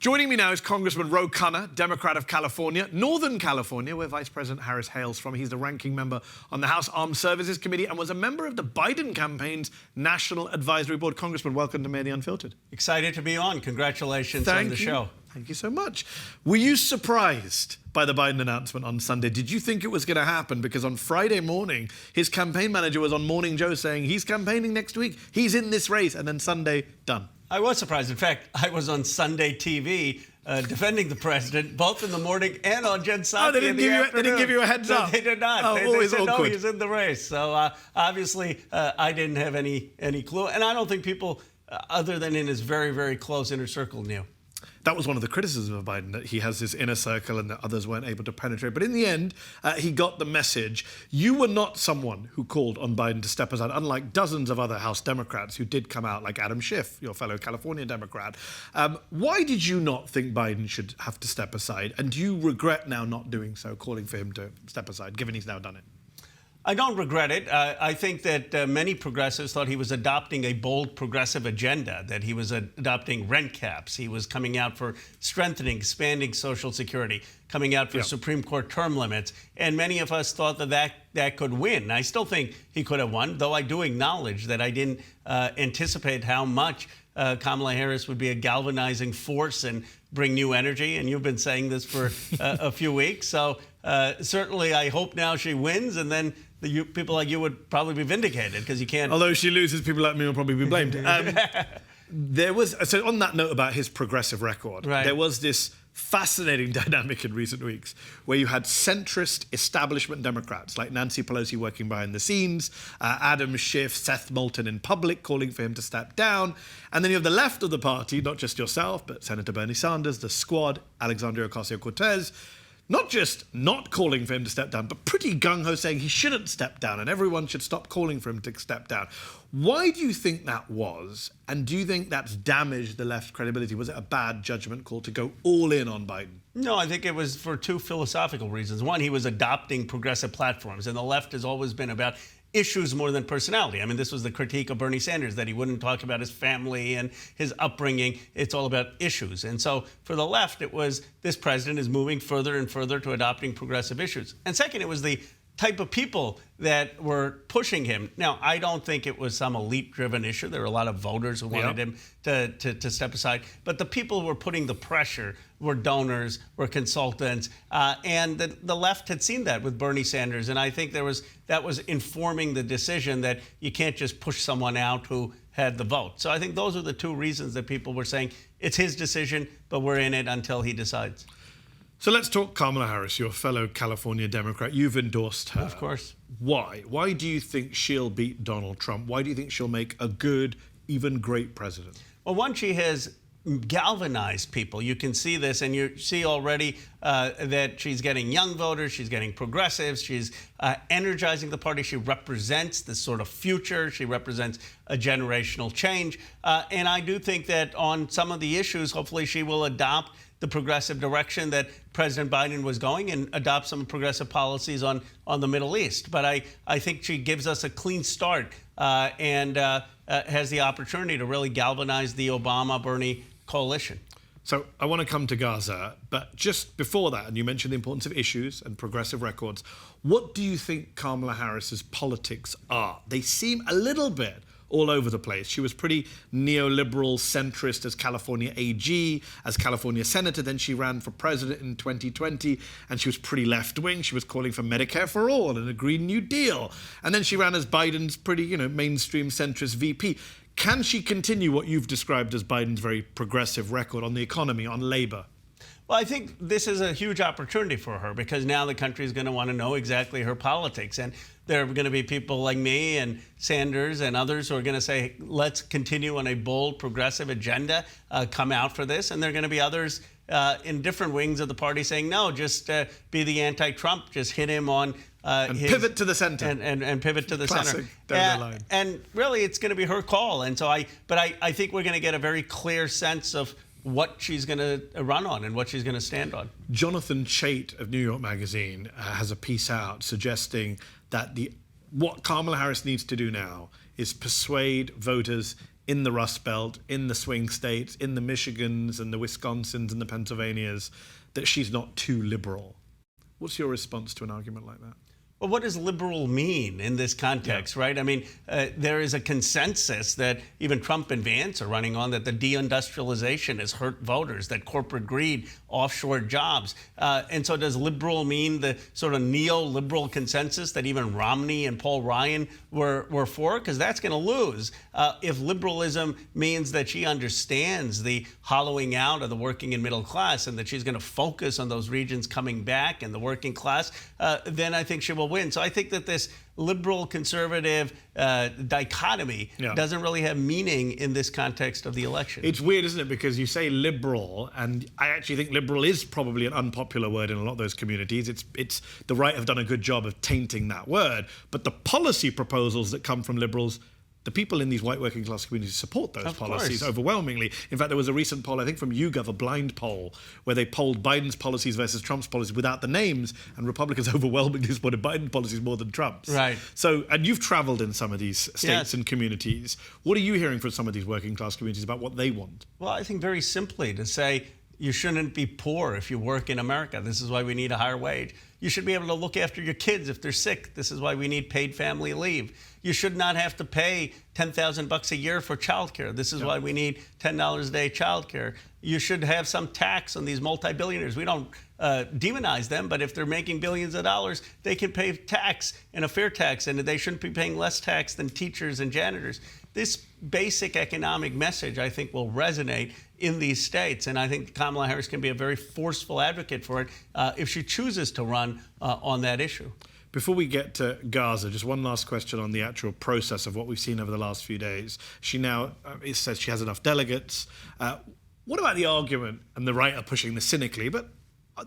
Joining me now is Congressman Khanna, Democrat of California, Northern California, where Vice President Harris hails from. He's the ranking member on the House Armed Services Committee and was a member of the Biden campaign's National Advisory Board. Congressman, welcome to Mehdi Unfiltered. Excited to be on. Congratulations on the show. Thank you so much. Were you surprised by the Biden announcement on Sunday? Did you think it was going to happen? Because on Friday morning, his campaign manager was on Morning Joe saying he's campaigning next week, he's in this race, and then Sunday, done. I was surprised. In fact, I was on Sunday TV defending the president, both in the morning and on Jen Psaki. Oh, they didn't give you a heads up? They did not. Oh, they said, awkward. no, he's in the race. So obviously, I didn't have any clue. And I don't think people, other than in his very, very close inner circle, knew. That was one of the criticisms of Biden, that he has this inner circle and that others weren't able to penetrate. But in the end, he got the message. You were not someone who called on Biden to step aside, unlike dozens of other House Democrats who did come out, like Adam Schiff, your fellow California Democrat. Why did you not think Biden should have to step aside? And do you regret now not doing so, calling for him to step aside, given he's now done it? I don't regret it. I think that many progressives thought he was adopting a bold progressive agenda, that he was adopting rent caps. He was coming out for strengthening, expanding Social Security, coming out for Supreme Court term limits. And many of us thought that could win. I still think he could have won, though I do acknowledge that I didn't anticipate how much Kamala Harris would be a galvanizing force and bring new energy. And you've been saying this for a few weeks. So certainly I hope now she wins, and then people like you would probably be vindicated, because you can't. Although she loses, people like me will probably be blamed. So on that note about his progressive record, there was this fascinating dynamic in recent weeks where you had centrist establishment Democrats like Nancy Pelosi working behind the scenes, Adam Schiff, Seth Moulton in public calling for him to step down. And then you have the left of the party, not just yourself, but Senator Bernie Sanders, the squad, Alexandria Ocasio-Cortez, not just not calling for him to step down, but pretty gung-ho saying he shouldn't step down and everyone should stop calling for him to step down. Why do you think that was? And do you think that's damaged the left's credibility? Was it a bad judgment call to go all in on Biden? No, I think it was for two philosophical reasons. One, he was adopting progressive platforms, and the left has always been about issues more than personality. I mean, this was the critique of Bernie Sanders, that he wouldn't talk about his family and his upbringing. It's all about issues. And so for the left, it was this president is moving further and further to adopting progressive issues. And second, it was the type of people that were pushing him. Now, I don't think it was some elite-driven issue. There were a lot of voters who wanted him to step aside. But the people who were putting the pressure were donors, were consultants, and the left had seen that with Bernie Sanders. And I think that was informing the decision that you can't just push someone out who had the vote. So I think those are the two reasons that people were saying it's his decision, but we're in it until he decides. So let's talk Kamala Harris, your fellow California Democrat. You've endorsed her. Of course. Why? Why do you think she'll beat Donald Trump? Why do you think she'll make a good, even great president? Well, one, she has galvanized people. You can see this, and you see already that she's getting young voters, she's getting progressives, she's energizing the party. She represents this sort of future. She represents a generational change. And I do think that on some of the issues, hopefully she will adopt the progressive direction that President Biden was going and adopt some progressive policies on the Middle East. But I think she gives us a clean start and has the opportunity to really galvanize the Obama-Bernie coalition. So I want to come to Gaza, but just before that, and you mentioned the importance of issues and progressive records, what do you think Kamala Harris's politics are? They seem a little bit all over the place. She was pretty neoliberal, centrist as California AG, as California senator. Then she ran for president in 2020, and she was pretty left-wing. She was calling for Medicare for all and a Green New Deal. And then she ran as Biden's pretty, mainstream centrist VP. Can she continue what you've described as Biden's very progressive record on the economy, on labor? Well, I think this is a huge opportunity for her, because now the country is going to want to know exactly her politics. And there are going to be people like me and Sanders and others who are going to say, let's continue on a bold progressive agenda, come out for this. And there are going to be others in different wings of the party saying, no, just be the anti-Trump, just hit him on and pivot to the center. And pivot to the Classic, center. down the line. And really, it's going to be her call. And so I think we're going to get a very clear sense of what she's going to run on and what she's going to stand on. Jonathan Chait of New York Magazine has a piece out suggesting that what Kamala Harris needs to do now is persuade voters in the Rust Belt, in the swing states, in the Michigans and the Wisconsins and the Pennsylvanias, that she's not too liberal. What's your response to an argument like that? Well, what does liberal mean in this context, right? I mean, there is a consensus that even Trump and Vance are running on that the deindustrialization has hurt voters, that corporate greed, offshore jobs. And so does liberal mean the sort of neoliberal consensus that even Romney and Paul Ryan were for? Because that's going to lose. If liberalism means that she understands the hollowing out of the working and middle class and that she's going to focus on those regions coming back and the working class, then I think she will win. So I think that this liberal conservative dichotomy doesn't really have meaning in this context of the election. It's weird, isn't it? Because you say liberal, and I actually think liberal is probably an unpopular word in a lot of those communities. It's the right have done a good job of tainting that word. But the policy proposals that come from liberals, the people in these white working class communities support those policies overwhelmingly. In fact, there was a recent poll, I think from YouGov, a blind poll, where they polled Biden's policies versus Trump's policies without the names, and Republicans overwhelmingly supported Biden's policies more than Trump's. Right. So, and you've traveled in some of these states and communities. What are you hearing from some of these working class communities about what they want? Well, I think very simply to say, you shouldn't be poor if you work in America. This is why we need a higher wage. You should be able to look after your kids if they're sick. This is why we need paid family leave. You should not have to pay $10,000 a year for childcare. This is why we need $10 a day childcare. You should have some tax on these multi-billionaires. We don't demonize them, but if they're making billions of dollars, they can pay tax and a fair tax, and they shouldn't be paying less tax than teachers and janitors. This basic economic message, I think, will resonate in these states, and I think Kamala Harris can be a very forceful advocate for it if she chooses to run on that issue. Before we get to Gaza, just one last question on the actual process of what we've seen over the last few days. She now it says she has enough delegates. What about the argument, and the right are pushing this cynically, but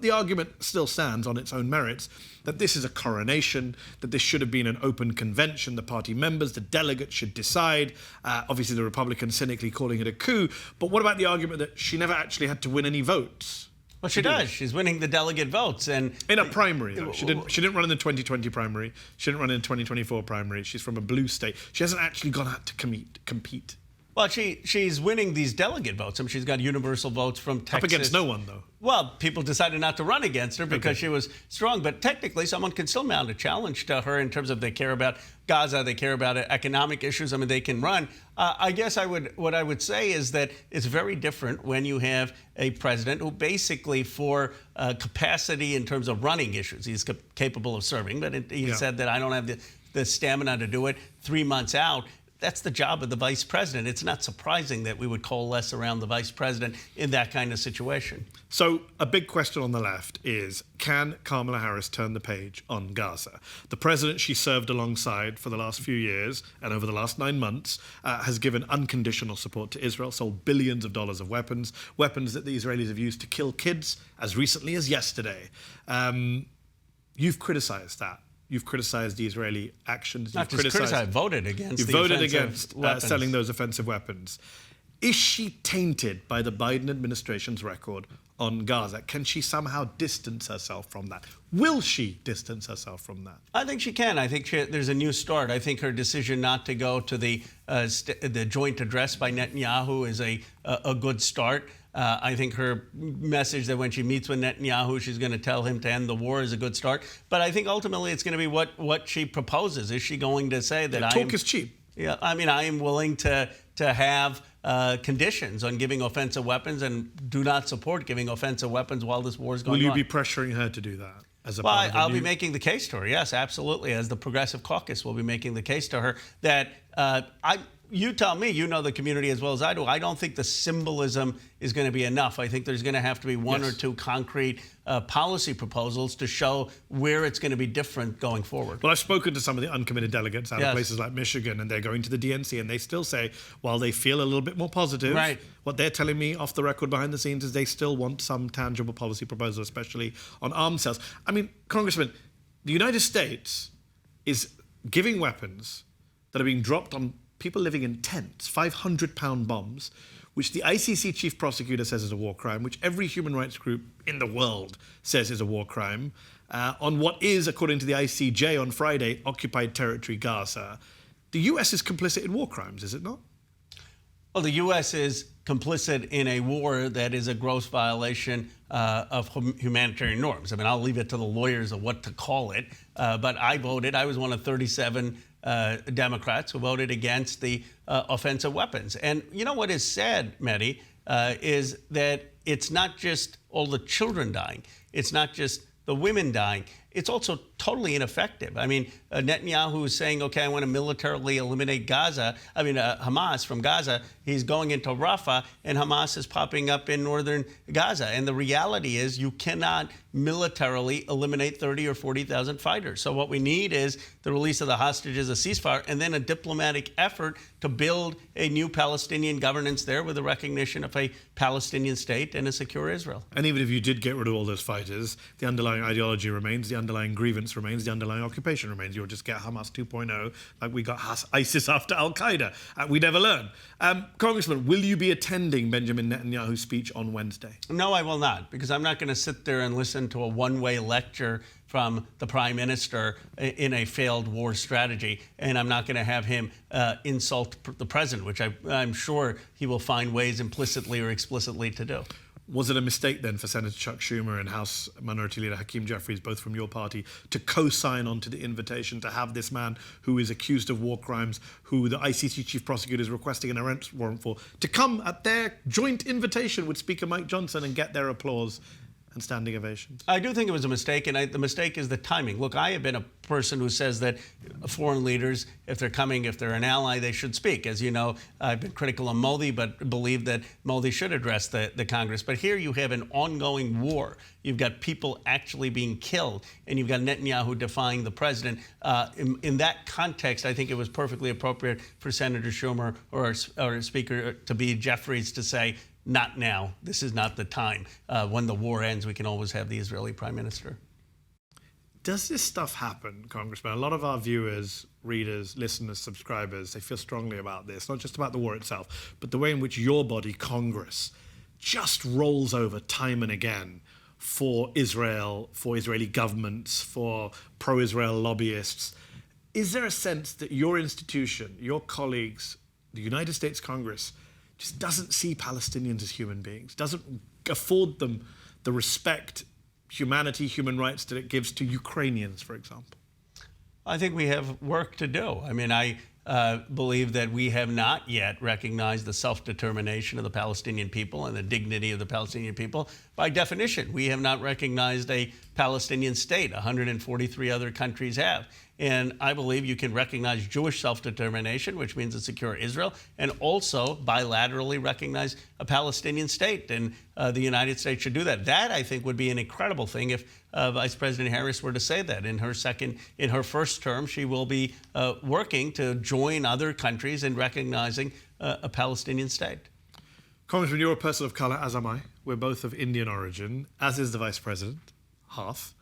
the argument still stands on its own merits, that this is a coronation, that this should have been an open convention, the party members, the delegates should decide. Obviously, the Republicans cynically calling it a coup. But what about the argument that she never actually had to win any votes? Well, she does. She's winning the delegate votes, and in a primary, though. She didn't run in the 2020 primary. She didn't run in the 2024 primary. She's from a blue state. She hasn't actually gone out to compete. Well, she's winning these delegate votes. I mean, she's got universal votes from Texas. Up against no one, though. Well, people decided not to run against her because she was strong. But technically, someone can still mount a challenge to her in terms of they care about Gaza, they care about economic issues. I mean, they can run. I guess what I would say is that it's very different when you have a president who basically, for capacity in terms of running issues, he's capable of serving. But he said that I don't have the stamina to do it 3 months out. That's the job of the vice president. It's not surprising that we would coalesce around the vice president in that kind of situation. So a big question on the left is, can Kamala Harris turn the page on Gaza? The president she served alongside for the last few years and over the last 9 months has given unconditional support to Israel, sold billions of dollars of weapons that the Israelis have used to kill kids as recently as yesterday. You've criticized that. You've criticized the Israeli actions. Not just criticized, voted against. You've voted against selling those offensive weapons. Is she tainted by the Biden administration's record on Gaza? Can she somehow distance herself from that? Will she distance herself from that? I think she can. I think there's a new start. I think her decision not to go to the joint address by Netanyahu is a good start. I think her message that when she meets with Netanyahu, she's going to tell him to end the war is a good start. But I think ultimately it's going to be what she proposes. Is she going to say that talk is cheap? Yeah, I mean, I am willing to have conditions on giving offensive weapons and do not support giving offensive weapons while this war is going on. Will you be pressuring her to do that? I'll be making the case to her, yes, absolutely. As the Progressive Caucus will be making the case to her that you tell me, you know the community as well as I do. I don't think the symbolism is going to be enough. I think there's going to have to be one or two concrete policy proposals to show where it's going to be different going forward. Well, I've spoken to some of the uncommitted delegates out of places like Michigan, and they're going to the DNC, and they still say, while they feel a little bit more positive, what they're telling me off the record behind the scenes is they still want some tangible policy proposal, especially on arms sales. I mean, Congressman, the United States is giving weapons that are being dropped on people living in tents, 500-pound bombs, which the ICC chief prosecutor says is a war crime, which every human rights group in the world says is a war crime, on what is, according to the ICJ on Friday, occupied territory Gaza. The US is complicit in war crimes, is it not? Well, the U.S. is complicit in a war that is a gross violation of humanitarian norms. I mean, I'll leave it to the lawyers of what to call it. But I voted. I was one of 37 Democrats who voted against the offensive weapons. And you know what is sad, Mehdi, is that it's not just all the children dying. It's not just the women dying. It's also totally ineffective. I mean, Netanyahu is saying, okay, I want to militarily eliminate Hamas from Gaza. He's going into Rafah, and Hamas is popping up in northern Gaza. And the reality is you cannot militarily eliminate 30 or 40,000 fighters. So what we need is the release of the hostages, a ceasefire, and then a diplomatic effort to build a new Palestinian governance there with the recognition of a Palestinian state and a secure Israel. And even if you did get rid of all those fighters, the underlying ideology remains, the underlying grievance remains, the underlying occupation remains. You'll just get Hamas 2.0, like we got ISIS after Al-Qaeda. We never learn. Congressman, will you be attending Benjamin Netanyahu's speech on Wednesday? No, I will not, because I'm not going to sit there and listen to a one-way lecture from the prime minister in a failed war strategy, and I'm not going to have him insult the president, which I'm sure he will find ways implicitly or explicitly to do. Was it a mistake then for Senator Chuck Schumer and House Minority Leader Hakeem Jeffries, both from your party, to co-sign onto the invitation to have this man who is accused of war crimes, who the ICC chief prosecutor is requesting an arrest warrant for, to come at their joint invitation with Speaker Mike Johnson and get their applause and standing ovations? I do think it was a mistake, and the mistake is the timing. Look, I have been a person who says that foreign leaders, if they're coming, if they're an ally, they should speak. As you know, I've been critical of Modi, but believe that Modi should address the Congress. But here you have an ongoing war. You've got people actually being killed, and you've got Netanyahu defying the president. In that context, I think it was perfectly appropriate for Senator Schumer or Speaker to be Jeffries to say, not now. This is not the time. When the war ends, we can always have the Israeli prime minister. Does this stuff happen, Congressman? A lot of our viewers, readers, listeners, subscribers, they feel strongly about this, not just about the war itself, but the way in which your body, Congress, just rolls over time and again for Israel, for Israeli governments, for pro-Israel lobbyists. Is there a sense that your institution, your colleagues, the United States Congress, just doesn't see Palestinians as human beings, doesn't afford them the respect, humanity, human rights that it gives to Ukrainians, for example? I think we have work to do. I mean, I believe that we have not yet recognized the self-determination of the Palestinian people and the dignity of the Palestinian people. By definition, we have not recognized a Palestinian state. 143 other countries have. And I believe you can recognize Jewish self-determination, which means a secure Israel, and also bilaterally recognize a Palestinian state. And the United States should do that. That, I think, would be an incredible thing if Vice President Harris were to say that. In her first term, she will be working to join other countries in recognizing a Palestinian state. Congressman, you're a person of color, as am I. We're both of Indian origin, as is the Vice President, half.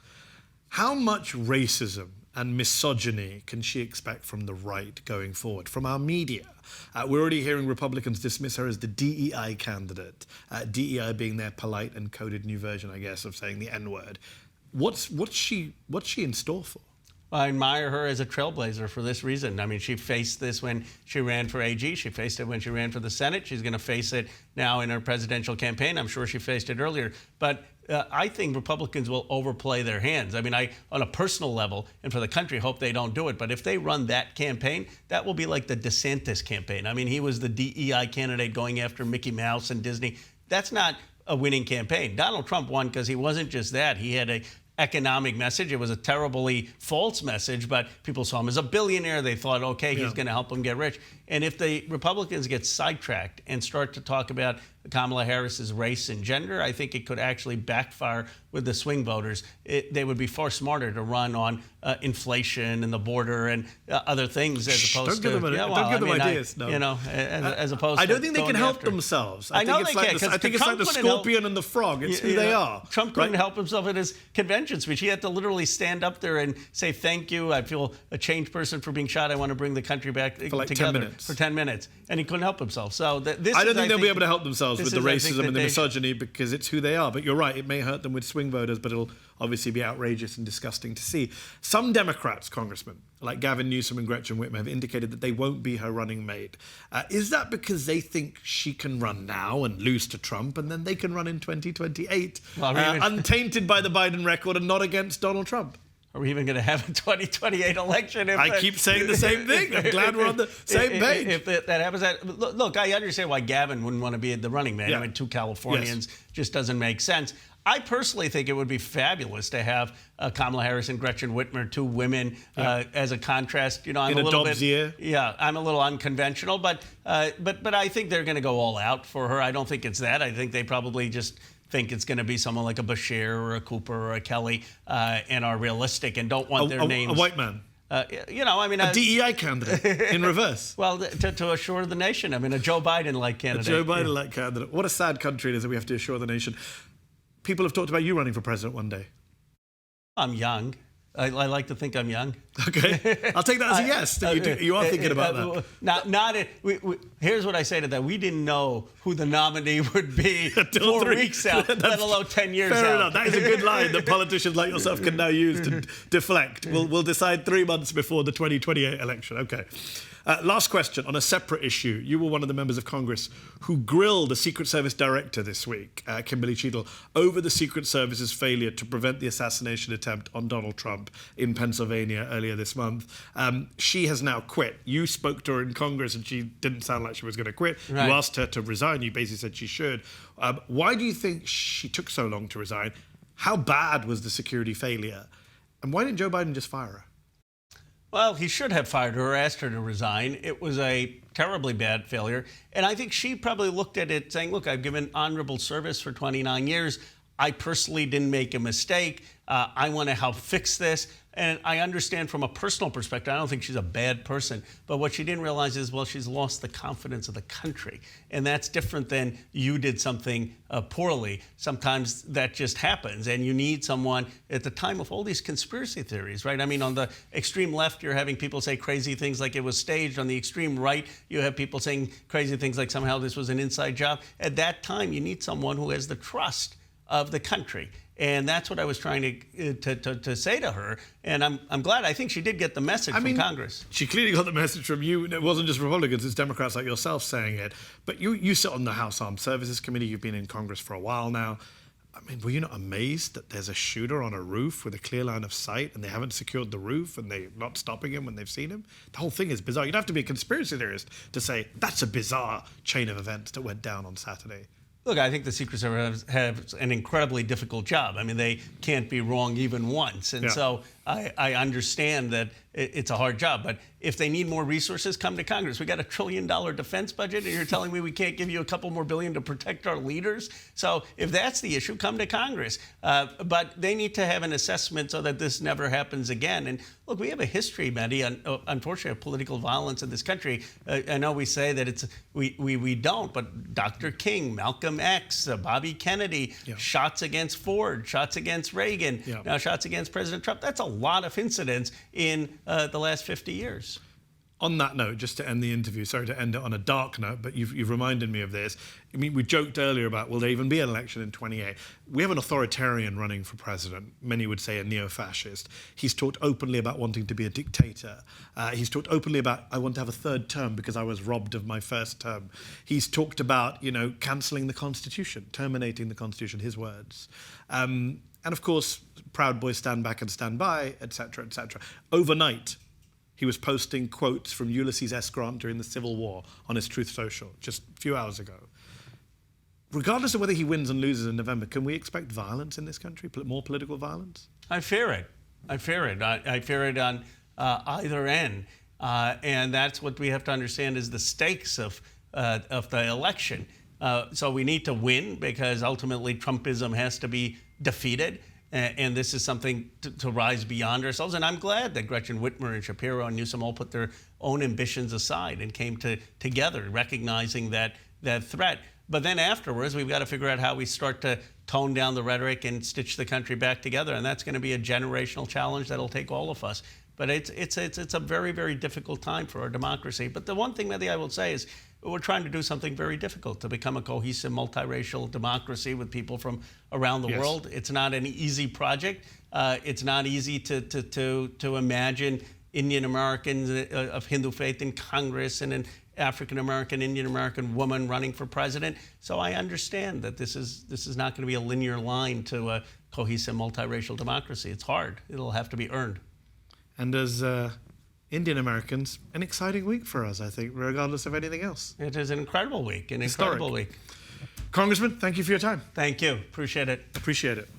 How much racism and misogyny can she expect from the right going forward, from our media? We're already hearing Republicans dismiss her as the DEI candidate, DEI being their polite and coded new version, I guess, of saying the N-word. What's she in store for? I admire her as a trailblazer for this reason. I mean, she faced this when she ran for AG. She faced it when she ran for the Senate. She's going to face it now in her presidential campaign. I'm sure she faced it earlier. But I think Republicans will overplay their hands. I mean, on a personal level, and for the country, hope they don't do it. But if they run that campaign, that will be like the DeSantis campaign. I mean, he was the DEI candidate going after Mickey Mouse and Disney. That's not a winning campaign. Donald Trump won because he wasn't just that. He had a economic message. It was a terribly false message, but people saw him as a billionaire. They thought, okay, he's going to help them get rich. And if the Republicans get sidetracked and start to talk about Kamala Harris's race and gender, I think it could actually backfire with the swing voters. They would be far smarter to run on inflation and the border and other things as opposed to... Don't give them ideas. No. You know, as opposed to... I don't think they can help themselves. I know they can. I think it's like the scorpion and the frog. It's who they are. Trump couldn't help himself at his convention speech. He had to literally stand up there and say, thank you. I feel a changed person for being shot. I want to bring the country back for like together. 10 minutes. For 10 minutes. And he couldn't help himself. So this I don't think they'll be able to help themselves with the racism and the misogyny misogyny because it's who they are. But you're right, it may hurt them with swing voters, but it'll obviously be outrageous and disgusting to see. Some Democrats, Congressman, like Gavin Newsom and Gretchen Whitmer, have indicated that they won't be her running mate. Is that because they think she can run now and lose to Trump, and then they can run in 2028, untainted by the Biden record and not against Donald Trump? Are we even going to have a 2028 election? I keep saying the same thing. I'm glad we're on the same page. If that happens, look, I understand why Gavin wouldn't want to be the running mate. I mean, two Californians just doesn't make sense. I personally think it would be fabulous to have Kamala Harris and Gretchen Whitmer, two women, as a contrast. You know, I'm a little bit, I'm a little unconventional, but I think they're going to go all out for her. I don't think it's that. I think they probably just think it's going to be someone like a Bashir or a Cooper or a Kelly, and are realistic and don't want their names. A white man. You know, I mean, a DEI candidate in reverse. Well, to assure the nation. I mean, a Joe Biden-like candidate. A Joe Biden-like candidate. What a sad country it is that we have to assure the nation. People have talked about you running for president one day. I'm young. I like to think I'm young. Okay, I'll take that as a yes. That you are thinking about that. Here's what I say to that: we didn't know who the nominee would be 4 weeks out, let alone 10 years out. Fair enough. That is a good line that politicians like yourself can now use to deflect. We'll decide 3 months before the 2028 election. Okay. Last question on a separate issue. You were one of the members of Congress who grilled a Secret Service director this week, Kimberly Cheadle, over the Secret Service's failure to prevent the assassination attempt on Donald Trump in Pennsylvania earlier this month. She has now quit. You spoke to her in Congress and she didn't sound like she was going to quit. Right. You asked her to resign. You basically said she should. Why do you think she took so long to resign? How bad was the security failure? And why didn't Joe Biden just fire her? Well, he should have fired her or asked her to resign. It was a terribly bad failure. And I think she probably looked at it saying, look, I've given honorable service for 29 years. I personally didn't make a mistake. I want to help fix this. And I understand from a personal perspective, I don't think she's a bad person. But what she didn't realize is, well, she's lost the confidence of the country. And that's different than you did something poorly. Sometimes that just happens. And you need someone at the time of all these conspiracy theories, right? I mean, on the extreme left, you're having people say crazy things like it was staged. On the extreme right, you have people saying crazy things like somehow this was an inside job. At that time, you need someone who has the trust of the country. And that's what I was trying to say to her. And I'm glad. I think she did get the message from Congress. She clearly got the message from you. It wasn't just Republicans, it's Democrats like yourself saying it. But you sit on the House Armed Services Committee. You've been in Congress for a while now. I mean, were you not amazed that there's a shooter on a roof with a clear line of sight and they haven't secured the roof and they're not stopping him when they've seen him? The whole thing is bizarre. You'd have to be a conspiracy theorist to say that's a bizarre chain of events that went down on Saturday. Look, I think the Secret Service have an incredibly difficult job. I mean, they can't be wrong even once. And so I understand that it's a hard job. But if they need more resources, come to Congress. We got $1 trillion defense budget, and you're telling me we can't give you a couple more billion to protect our leaders? So if that's the issue, come to Congress. But they need to have an assessment so that this never happens again. And look, we have a history, Mehdi, unfortunately, of political violence in this country. I know we say that we don't, but Dr. King, Malcolm X, Bobby Kennedy, shots against Ford, shots against Reagan, now shots against President Trump. That's a lot of incidents in the last 50 years. On that note, just to end the interview, sorry to end it on a dark note, but you've reminded me of this. I mean, we joked earlier about, will there even be an election in 28? We have an authoritarian running for president. Many would say a neo-fascist. He's talked openly about wanting to be a dictator. He's talked openly about, I want to have a third term because I was robbed of my first term. He's talked about, cancelling the Constitution, terminating the Constitution, his words. And of course, Proud Boys stand back and stand by, etc., etc. Overnight, he was posting quotes from Ulysses S. Grant during the Civil War on his Truth Social just a few hours ago. Regardless of whether he wins and loses in November, can we expect violence in this country, more political violence? I fear it. I fear it. I fear it on either end. And that's what we have to understand is the stakes of the election. So we need to win because ultimately Trumpism has to be defeated. And this is something to rise beyond ourselves. And I'm glad that Gretchen Whitmer and Shapiro and Newsom all put their own ambitions aside and came together, recognizing that threat. But then afterwards, we've got to figure out how we start to tone down the rhetoric and stitch the country back together. And that's going to be a generational challenge that'll take all of us. But it's a very, very difficult time for our democracy. But the one thing, Mehdi, I will say is we're trying to do something very difficult to become a cohesive, multiracial democracy with people from around the world. It's not an easy project. It's not easy to imagine Indian Americans of Hindu faith in Congress and an African American, Indian American woman running for president. So I understand that this is not going to be a linear line to a cohesive, multiracial democracy. It's hard. It'll have to be earned. And as Indian Americans, an exciting week for us, I think, regardless of anything else. It is an incredible week, an incredible week. Congressman, thank you for your time. Thank you. Appreciate it. Appreciate it.